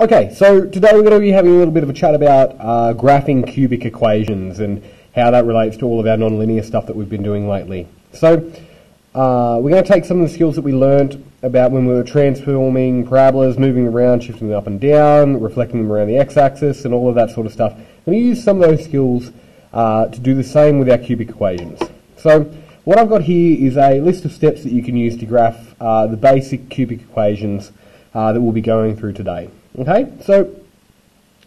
Okay, so today we're going to be having a little bit of a chat about graphing cubic equations and how that relates to all of our nonlinear stuff that we've been doing lately. So we're going to take some of the skills that we learnt about when we were transforming parabolas, moving them around, shifting them up and down, reflecting them around the x-axis and all of that sort of stuff. We're going to use some of those skills to do the same with our cubic equations. So what I've got here is a list of steps that you can use to graph the basic cubic equations that we'll be going through today. Okay, so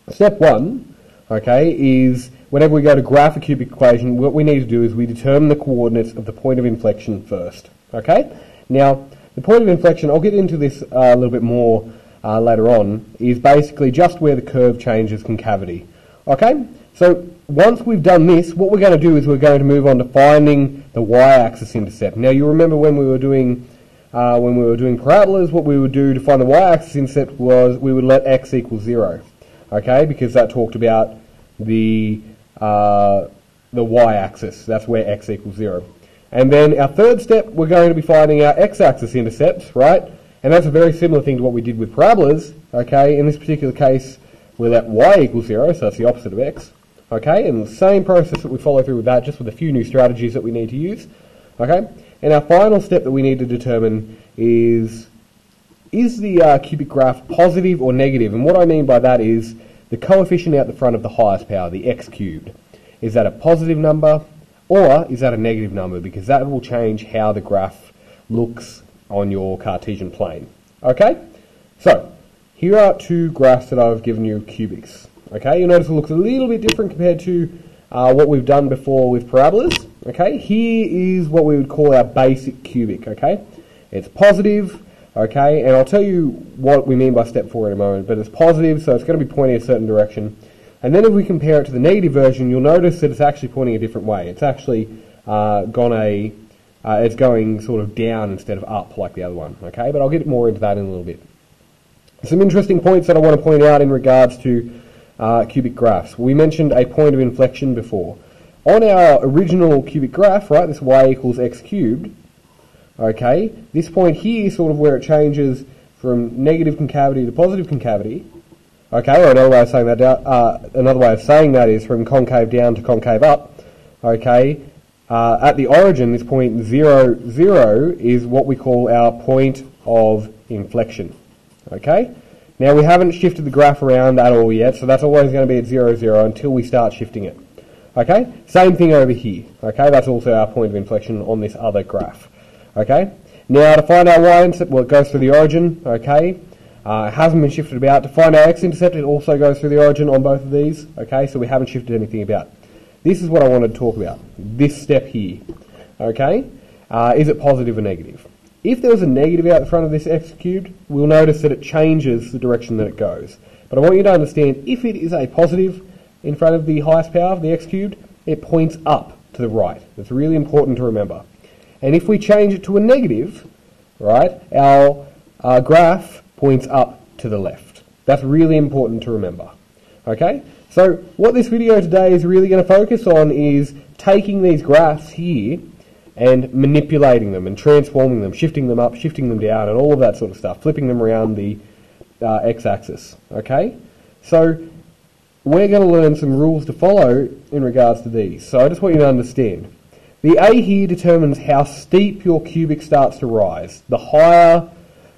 step one, okay, is whenever we go to graph a cubic equation, what we need to do is we determine the coordinates of the point of inflection first. Okay, now the point of inflection, I'll get into this a little bit more later on, is basically just where the curve changes concavity. Okay, so once we've done this, what we're going to do is we're going to move on to finding the y-axis intercept. Now you remember when we were doing parabolas, what we would do to find the y-axis intercept was we would let x equal 0, okay, because that talked about the y-axis. That's where x equals 0. And then our third step, we're going to be finding our x-axis intercepts, right? And that's a very similar thing to what we did with parabolas, okay? In this particular case, we let y equal 0, so that's the opposite of x, okay? And the same process that we follow through with that, just with a few new strategies that we need to use, okay? And our final step that we need to determine is the cubic graph positive or negative? And what I mean by that is the coefficient out the front of the highest power, the x cubed. Is that a positive number or is that a negative number? Because that will change how the graph looks on your Cartesian plane. Okay? So, here are two graphs that I've given you of cubics. Okay? You'll notice it looks a little bit different compared to what we've done before with parabolas. Okay, here is what we would call our basic cubic, okay? It's positive, okay, and I'll tell you what we mean by step 4 in a moment, but it's positive, so it's going to be pointing a certain direction. And then if we compare it to the negative version, you'll notice that it's actually pointing a different way. It's actually it's going sort of down instead of up like the other one, okay? But I'll get more into that in a little bit. Some interesting points that I want to point out in regards to cubic graphs. We mentioned a point of inflection before. On our original cubic graph, right, this y equals x cubed, okay, this point here is sort of where it changes from negative concavity to positive concavity, okay, or another way of saying that is from concave down to concave up, okay. At the origin, this point 0, 0 is what we call our point of inflection, okay. Now we haven't shifted the graph around at all yet, so that's always going to be at 0, 0 until we start shifting it. Okay, same thing over here. Okay, that's also our point of inflection on this other graph. Okay, now to find our y-intercept, well, it goes through the origin. Okay, it hasn't been shifted about. To find our x-intercept, it also goes through the origin on both of these. Okay, so we haven't shifted anything about. This is what I wanted to talk about. This step here. Okay, is it positive or negative? If there was a negative out the front of this x cubed, we'll notice that it changes the direction that it goes. But I want you to understand, if it is a positive in front of the highest power, the x cubed, it points up to the right. That's really important to remember. And if we change it to a negative, right, our graph points up to the left. That's really important to remember. Okay? So what this video today is really going to focus on is taking these graphs here and manipulating them and transforming them, shifting them up, shifting them down, and all of that sort of stuff, flipping them around the x-axis. Okay? So we're going to learn some rules to follow in regards to these. So I just want you to understand. The A here determines how steep your cubic starts to rise. The higher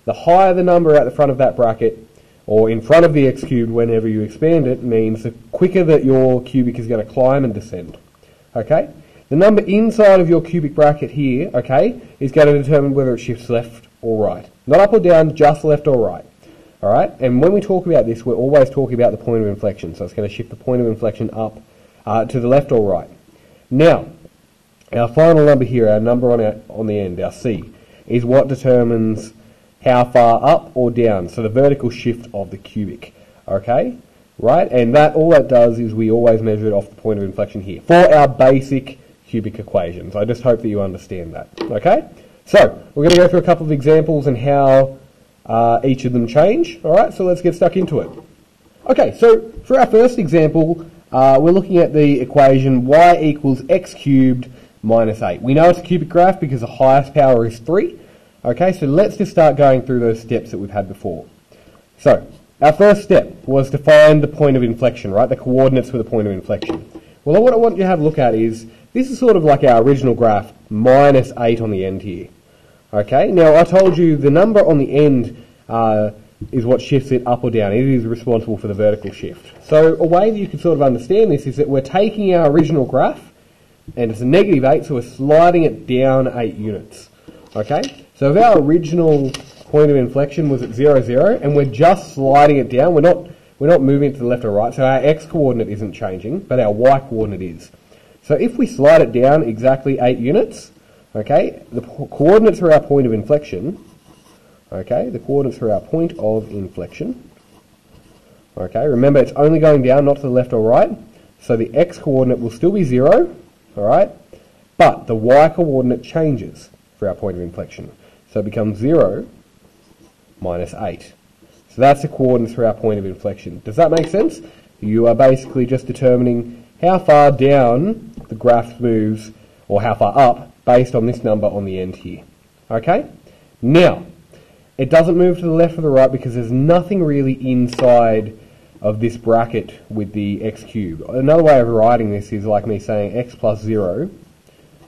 the number at the front of that bracket, or in front of the x cubed whenever you expand it, means the quicker that your cubic is going to climb and descend. Okay? The number inside of your cubic bracket here, okay, is going to determine whether it shifts left or right. Not up or down, just left or right. Alright, and when we talk about this, we're always talking about the point of inflection. So it's going to shift the point of inflection up to the left or right. Now, our final number here, our number on the end, our C, is what determines how far up or down. So the vertical shift of the cubic. Okay, right, and all that does is we always measure it off the point of inflection here for our basic cubic equations. I just hope that you understand that. Okay, so we're going to go through a couple of examples and how each of them change. Alright, so let's get stuck into it. Okay, so for our first example, we're looking at the equation y equals x cubed minus 8. We know it's a cubic graph because the highest power is 3. Okay, so let's just start going through those steps that we've had before. So, our first step was to find the point of inflection, right? The coordinates for the point of inflection. Well, what I want you to have a look at is, this is sort of like our original graph, minus 8 on the end here. Okay, now I told you the number on the end is what shifts it up or down. It is responsible for the vertical shift. So a way that you can sort of understand this is that we're taking our original graph, and it's a negative 8, so we're sliding it down 8 units. Okay, so if our original point of inflection was at 0, 0, and we're just sliding it down, we're not moving it to the left or right, so our x coordinate isn't changing, but our y coordinate is. So if we slide it down exactly 8 units, okay, the coordinates for our point of inflection, okay, the coordinates for our point of inflection, okay, remember it's only going down, not to the left or right, so the x coordinate will still be 0, alright, but the y coordinate changes for our point of inflection. So it becomes 0 minus 8. So that's the coordinates for our point of inflection. Does that make sense? You are basically just determining how far down the graph moves, or how far up, based on this number on the end here. Okay? Now, it doesn't move to the left or the right because there's nothing really inside of this bracket with the x cubed. Another way of writing this is like me saying x plus 0,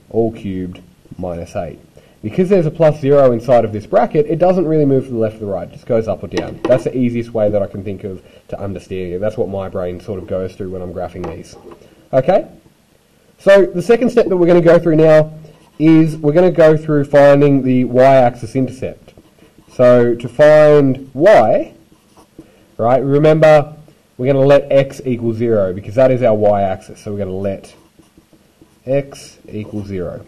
all cubed, minus 8. Because there's a plus 0 inside of this bracket, it doesn't really move to the left or the right, it just goes up or down. That's the easiest way that I can think of to understand it. That's what my brain sort of goes through when I'm graphing these. Okay? So the second step that we're going to go through now is we're going to go through finding the y-axis intercept. So to find y, right, remember we're going to let x equal 0 because that is our y-axis. So we're going to let x equal 0.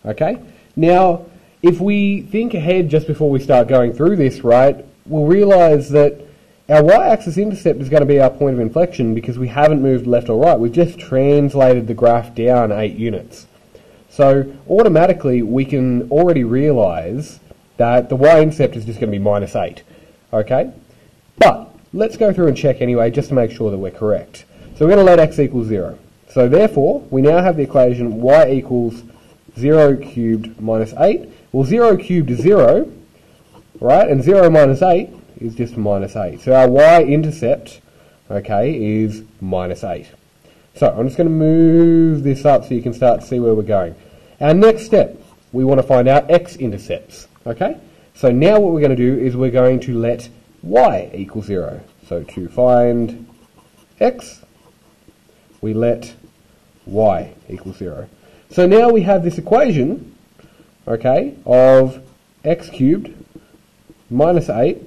Okay? Now, if we think ahead just before we start going through this, right, we'll realise that our y-axis intercept is going to be our point of inflection because we haven't moved left or right. We've just translated the graph down 8 units. So automatically we can already realise that the y-intercept is just going to be minus 8. Okay? But let's go through and check anyway just to make sure that we're correct. So we're going to let x equal 0. So therefore, we now have the equation y equals 0 cubed minus 8. Well, 0 cubed is 0, right? And 0 minus 8 is just minus 8. So our y-intercept, okay, is minus 8. So I'm just going to move this up so you can start to see where we're going. Our next step, we want to find out x-intercepts, okay? So now what we're going to do is we're going to let y equal 0. So to find x, we let y equal 0. So now we have this equation, okay, of x cubed minus 8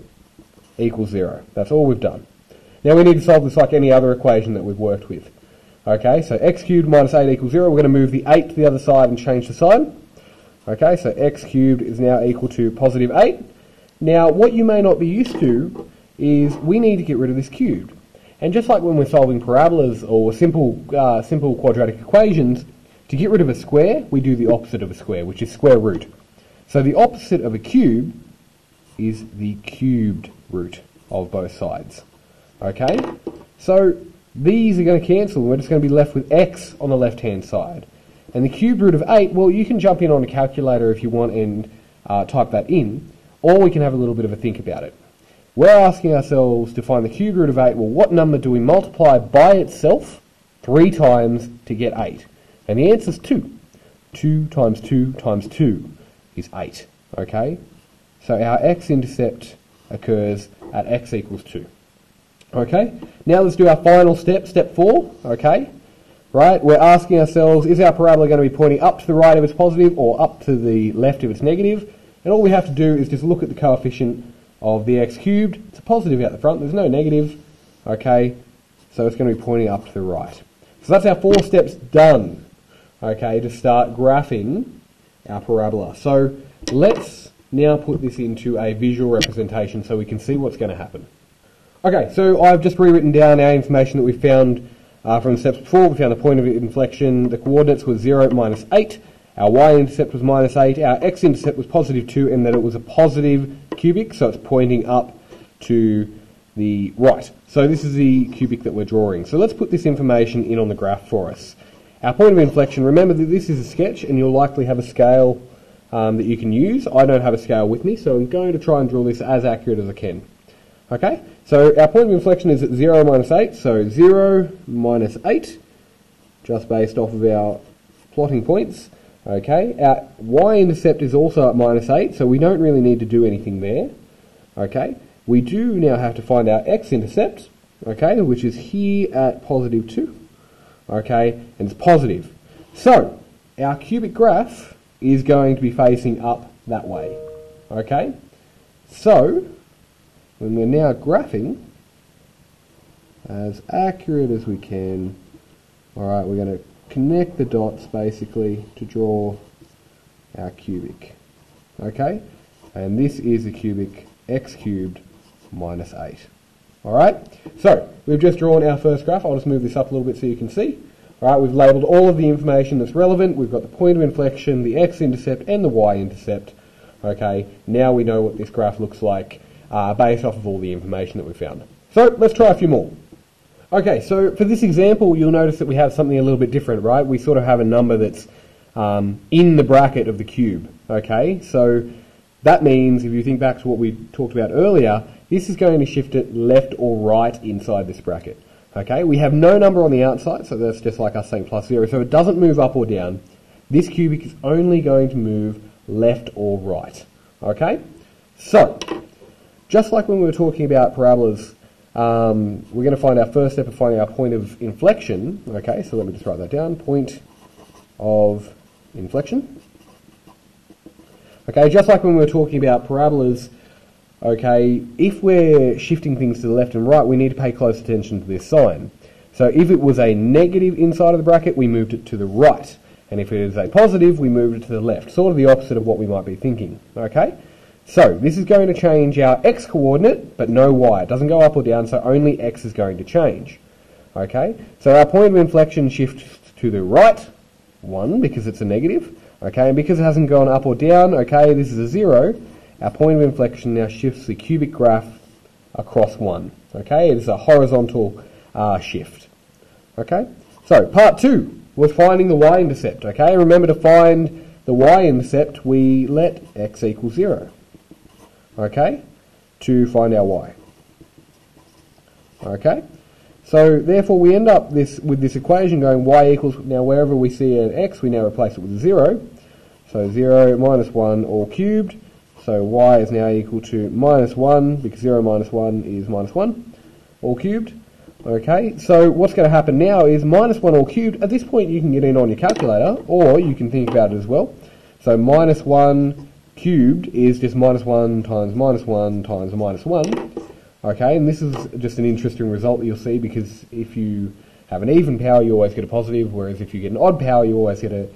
equals 0. That's all we've done. Now we need to solve this like any other equation that we've worked with. Okay, so x cubed minus 8 equals 0. We're going to move the 8 to the other side and change the sign. Okay, so x cubed is now equal to positive 8. Now what you may not be used to is we need to get rid of this cubed. And just like when we're solving parabolas or simple quadratic equations, to get rid of a square, we do the opposite of a square, which is square root. So the opposite of a cube is the cubed root of both sides. Okay? So these are going to cancel. We're just going to be left with x on the left-hand side. And the cubed root of 8, well, you can jump in on a calculator if you want and type that in, or we can have a little bit of a think about it. We're asking ourselves to find the cubed root of 8. Well, what number do we multiply by itself 3 times to get 8? And the answer is 2. 2 times 2 times 2 is 8. Okay? So our x-intercept occurs at x equals 2. Okay? Now let's do our final step, step 4. Okay? Right? We're asking ourselves, is our parabola going to be pointing up to the right if it's positive or up to the left if it's negative? And all we have to do is just look at the coefficient of the x cubed. It's a positive out the front. There's no negative. Okay? So it's going to be pointing up to the right. So that's our 4 steps done. Okay, to start graphing our parabola. So let's now put this into a visual representation so we can see what's going to happen. Okay, so I've just rewritten down our information that we found from the steps before. We found the point of inflection, the coordinates was 0 minus 8, our y-intercept was minus 8, our x-intercept was positive 2, and that it was a positive cubic, so it's pointing up to the right. So this is the cubic that we're drawing. So let's put this information in on the graph for us. Our point of inflection, remember that this is a sketch and you'll likely have a scale that you can use. I don't have a scale with me, so I'm going to try and draw this as accurate as I can. Okay, so our point of inflection is at 0 minus 8, so 0 minus 8, just based off of our plotting points. Okay, our y-intercept is also at minus 8, so we don't really need to do anything there. Okay, we do now have to find our x-intercept, okay, which is here at positive 2. Okay, and it's positive. So, our cubic graph is going to be facing up that way. Okay, so when we're now graphing as accurate as we can, alright, we're going to connect the dots basically to draw our cubic. Okay, and this is the cubic x cubed minus 8. Alright, so we've just drawn our first graph. I'll just move this up a little bit so you can see. Alright, we've labelled all of the information that's relevant. We've got the point of inflection, the x-intercept and the y-intercept. Okay, now we know what this graph looks like based off of all the information that we found. So let's try a few more. Okay, so for this example, you'll notice that we have something a little bit different, right? We sort of have a number that's in the bracket of the cube. Okay, so that means, if you think back to what we talked about earlier, this is going to shift it left or right inside this bracket. Okay, we have no number on the outside, so that's just like us saying plus 0, so it doesn't move up or down. This cubic is only going to move left or right. Okay, so just like when we were talking about parabolas, we're going to find our first step of finding our point of inflection. Okay, so let me just write that down, point of inflection. Okay, just like when we were talking about parabolas, okay, if we're shifting things to the left and right, we need to pay close attention to this sign. So if it was a negative inside of the bracket, we moved it to the right. And if it is a positive, we moved it to the left. Sort of the opposite of what we might be thinking. Okay, so this is going to change our x coordinate, but no y. It doesn't go up or down, so only x is going to change. Okay, so our point of inflection shifts to the right, 1, because it's a negative. Okay, and because it hasn't gone up or down, okay, this is a 0. Our point of inflection now shifts the cubic graph across 1. Okay, it is a horizontal shift. Okay, so part 2 was finding the y-intercept. Okay, remember, to find the y-intercept, we let x equal 0. Okay, to find our y. Okay, so therefore we end up with this equation going y equals, now wherever we see an x, we now replace it with 0. So 0 minus 1 all cubed. So y is now equal to minus 1, because 0 minus 1 is minus 1, all cubed. Okay, so what's going to happen now is minus 1 all cubed. At this point you can get in on your calculator, or you can think about it as well. So minus 1 cubed is just minus 1 times minus 1 times minus 1. Okay, and this is just an interesting result that you'll see, because if you have an even power, you always get a positive, whereas if you get an odd power, you always get a,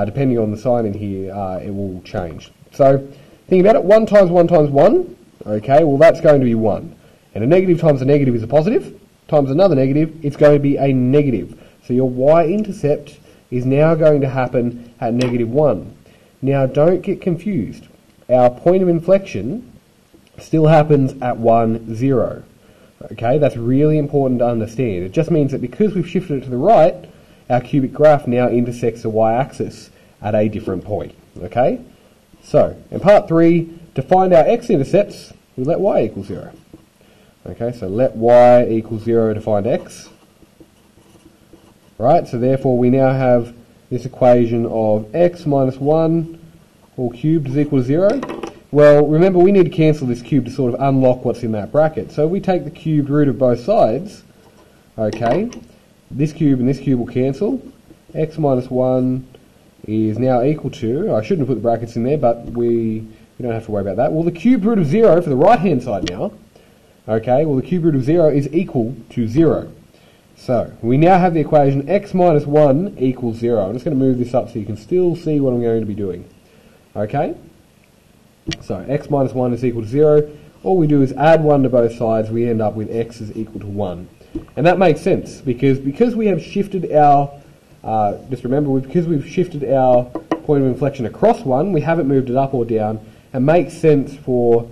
depending on the sign in here, it will change. So think about it, 1 times 1 times 1, okay, well that's going to be 1. And a negative times a negative is a positive, times another negative, it's going to be a negative. So your y-intercept is now going to happen at negative 1. Now don't get confused. Our point of inflection still happens at 1, 0. Okay, that's really important to understand. It just means that because we've shifted it to the right, our cubic graph now intersects the y-axis at a different point. Okay? So, in part 3, to find our x-intercepts, we let y equal 0. Okay, so let y equal 0 to find x. Right, so therefore we now have this equation of x minus 1 all cubed is equal to 0. Well, remember, we need to cancel this cube to sort of unlock what's in that bracket. So we take the cubed root of both sides. Okay, this cube and this cube will cancel. X minus 1 is now equal to, I shouldn't have put the brackets in there, but we don't have to worry about that. Well, the cube root of 0 for the right-hand side now, okay, well the cube root of 0 is equal to 0. So, we now have the equation x minus 1 equals 0. I'm just going to move this up so you can still see what I'm going to be doing. Okay? So, x minus 1 is equal to 0. All we do is add 1 to both sides, we end up with x is equal to 1. And that makes sense, because we have shifted our, just remember, because we've shifted our point of inflection across 1, we haven't moved it up or down, and makes sense for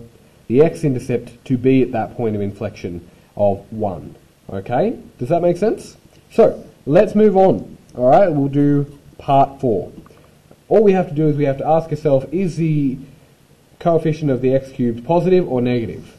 the x-intercept to be at that point of inflection of 1. Okay, does that make sense? So, let's move on. Alright, we'll do part 4. All we have to do is we have to ask ourselves, is the coefficient of the x cubed positive or negative?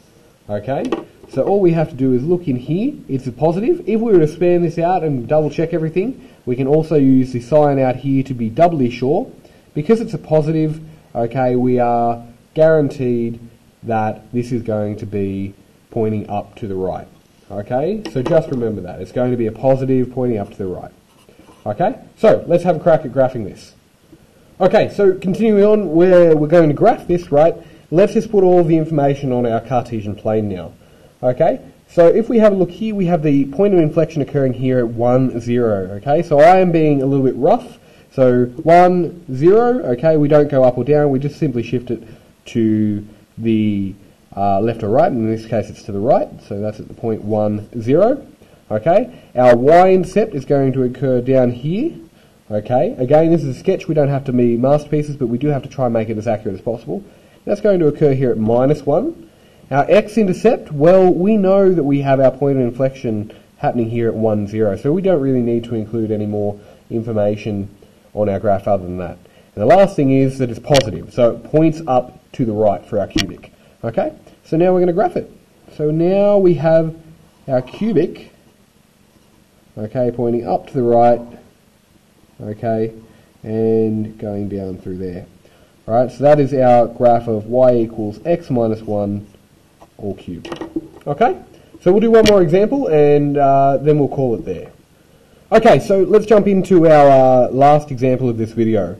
Okay, So all we have to do is look in here, it's a positive. If we were to span this out and double check everything, we can also use the sign out here to be doubly sure. Because it's a positive, okay, we are guaranteed that this is going to be pointing up to the right. Okay, so just remember that. It's going to be a positive pointing up to the right. Okay, so let's have a crack at graphing this. Okay, so continuing on, where we're going to graph this, right, let's just put all the information on our Cartesian plane now. Okay, so if we have a look here, we have the point of inflection occurring here at 1, 0. Okay, so I am being a little bit rough. So 1, 0, okay, we don't go up or down, we just simply shift it to the left or right. In this case it's to the right, so that's at the point 1, 0. Okay, our y-intercept is going to occur down here. Okay, again, this is a sketch, we don't have to be masterpieces, but we do have to try and make it as accurate as possible. That's going to occur here at -1. Our x-intercept, well, we know that we have our point of inflection happening here at 1, 0, so we don't really need to include any more information on our graph other than that. And the last thing is that it's positive, so it points up to the right for our cubic. Okay, so now we're going to graph it. So now we have our cubic, okay, pointing up to the right, okay, and going down through there. Alright, so that is our graph of y equals x minus 1 all cubed. Okay, so we'll do one more example and then we'll call it there. Okay, so let's jump into our last example of this video.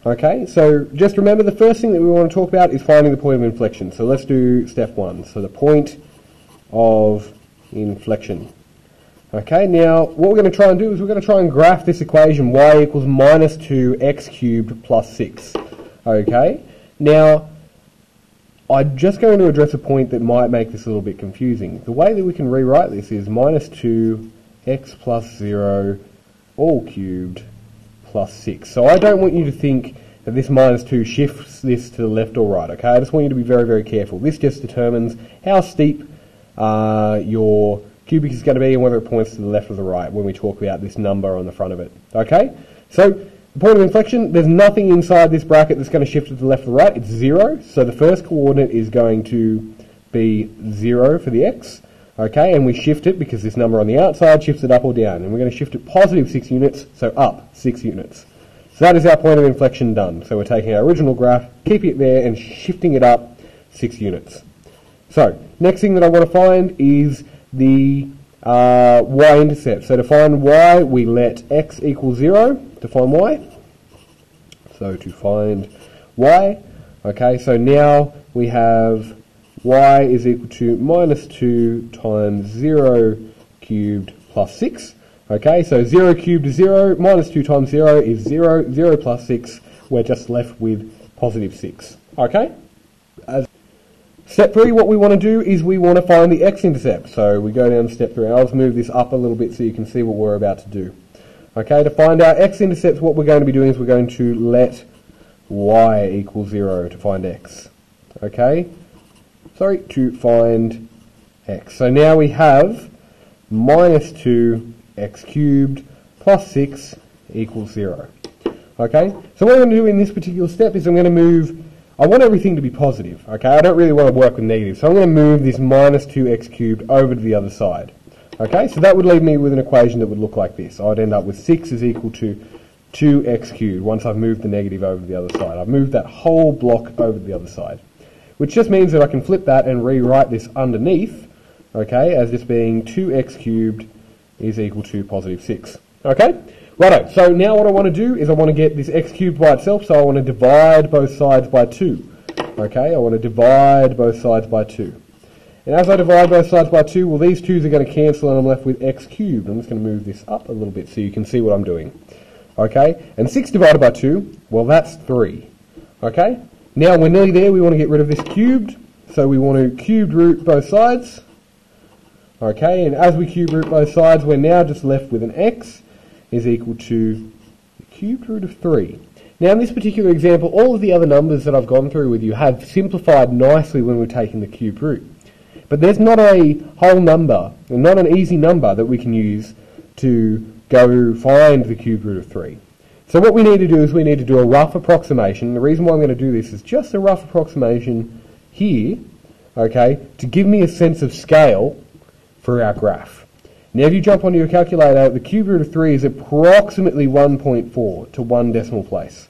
Okay, so just remember the first thing that we want to talk about is finding the point of inflection. So let's do step 1. So the point of inflection. Okay, now what we're going to try and do is we're going to try and graph this equation y equals minus 2x cubed plus 6. Okay, now I'm just going to address a point that might make this a little bit confusing. The way that we can rewrite this is minus 2x plus 0 all cubed plus 6. So I don't want you to think that this minus 2 shifts this to the left or right, okay? I just want you to be very, very careful. This just determines how steep your cubic is going to be and whether it points to the left or the right when we talk about this number on the front of it, okay? So the point of inflection, there's nothing inside this bracket that's going to shift it to the left or the right. It's 0, so the first coordinate is going to be 0 for the x. Okay, and we shift it because this number on the outside shifts it up or down. And we're going to shift it positive 6 units, so up 6 units. So that is our point of inflection done. So we're taking our original graph, keeping it there, and shifting it up 6 units. So, next thing that I want to find is the y-intercept. So to find y, we let x equal 0 to find y. So to find y, okay, so now we have y is equal to minus 2 times 0 cubed plus 6. Okay, so 0 cubed is 0, minus 2 times 0 is 0, 0 plus 6, we're just left with positive 6. Okay? Step 3, what we want to do is we want to find the x-intercept. So we go down to step 3. I'll just move this up a little bit so you can see what we're about to do. Okay, to find our x-intercept, what we're going to be doing is we're going to let y equal 0 to find x. Okay? Sorry, to find x. So now we have minus 2x cubed plus 6 equals 0. Okay, so what I'm going to do in this particular step is I'm going to move, I want everything to be positive, okay, I don't really want to work with negatives, so I'm going to move this minus 2x cubed over to the other side. Okay, so that would leave me with an equation that would look like this. I'd end up with 6 is equal to 2x cubed once I've moved the negative over to the other side. I've moved that whole block over to the other side, which just means that I can flip that and rewrite this underneath, okay, as just being 2x cubed is equal to positive 6. Okay, righto, so now what I want to do is I want to get this x cubed by itself, so I want to divide both sides by 2. Okay, I want to divide both sides by 2. And as I divide both sides by 2, well, these 2's are going to cancel and I'm left with x cubed. I'm just going to move this up a little bit so you can see what I'm doing. Okay, and 6 divided by 2, well, that's 3. Okay, now we're nearly there. We want to get rid of this cubed, so we want to cubed root both sides. Okay, and as we cube root both sides, we're now just left with an x is equal to the cubed root of 3. Now in this particular example, all of the other numbers that I've gone through with you have simplified nicely when we're taking the cubed root. But there's not a whole number, and not an easy number that we can use to go find the cubed root of 3. So what we need to do is we need to do a rough approximation. The reason why I'm going to do this is just a rough approximation here, okay, to give me a sense of scale for our graph. Now if you jump onto your calculator, the cube root of 3 is approximately 1.4 to 1 decimal place.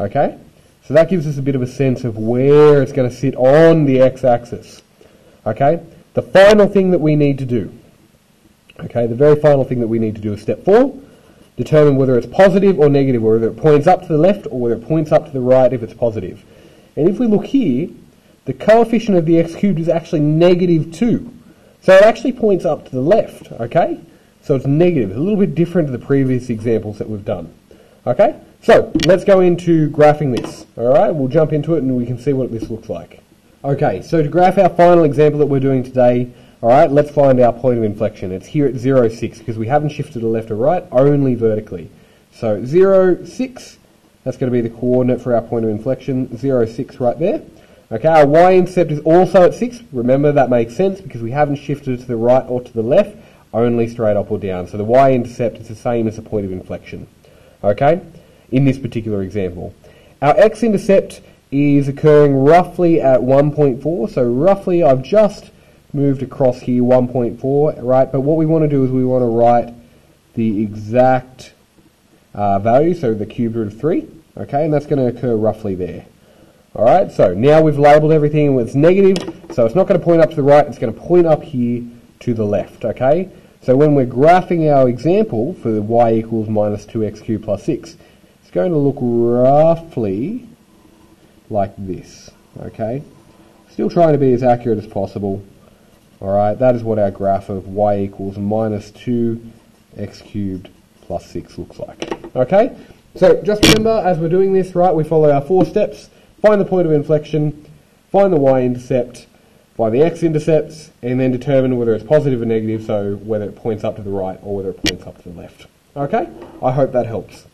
Okay? So that gives us a bit of a sense of where it's going to sit on the x-axis. Okay? The final thing that we need to do, okay, the very final thing that we need to do is step 4, determine whether it's positive or negative, or whether it points up to the left or whether it points up to the right if it's positive. And if we look here, the coefficient of the x cubed is actually negative 2. So it actually points up to the left, okay? So it's negative, a little bit different to the previous examples that we've done. Okay? So let's go into graphing this. Alright, we'll jump into it and we can see what this looks like. Okay, so to graph our final example that we're doing today, alright, let's find our point of inflection. It's here at 0, 6, because we haven't shifted to left or right, only vertically. So 0, 6, that's going to be the coordinate for our point of inflection, 0, 6 right there. Okay, our y-intercept is also at 6. Remember, that makes sense because we haven't shifted to the right or to the left, only straight up or down. So the y-intercept is the same as the point of inflection. Okay, in this particular example. Our x-intercept is occurring roughly at 1.4. So roughly, I've just moved across here 1.4, right? But what we want to do is we want to write the exact value, so the cube root of 3. Okay, and that's going to occur roughly there. Alright, so now we've labelled everything with negative, so it's not going to point up to the right, it's going to point up here to the left, okay? So when we're graphing our example for the y equals minus 2x cubed plus 6, it's going to look roughly like this, okay? Still trying to be as accurate as possible. Alright, that is what our graph of y equals minus 2x cubed plus 6 looks like. Okay, so just remember, as we're doing this, right, we follow our 4 steps. Find the point of inflection, find the y-intercept, find the x-intercepts, and then determine whether it's positive or negative, so whether it points up to the right or whether it points up to the left. Okay? I hope that helps.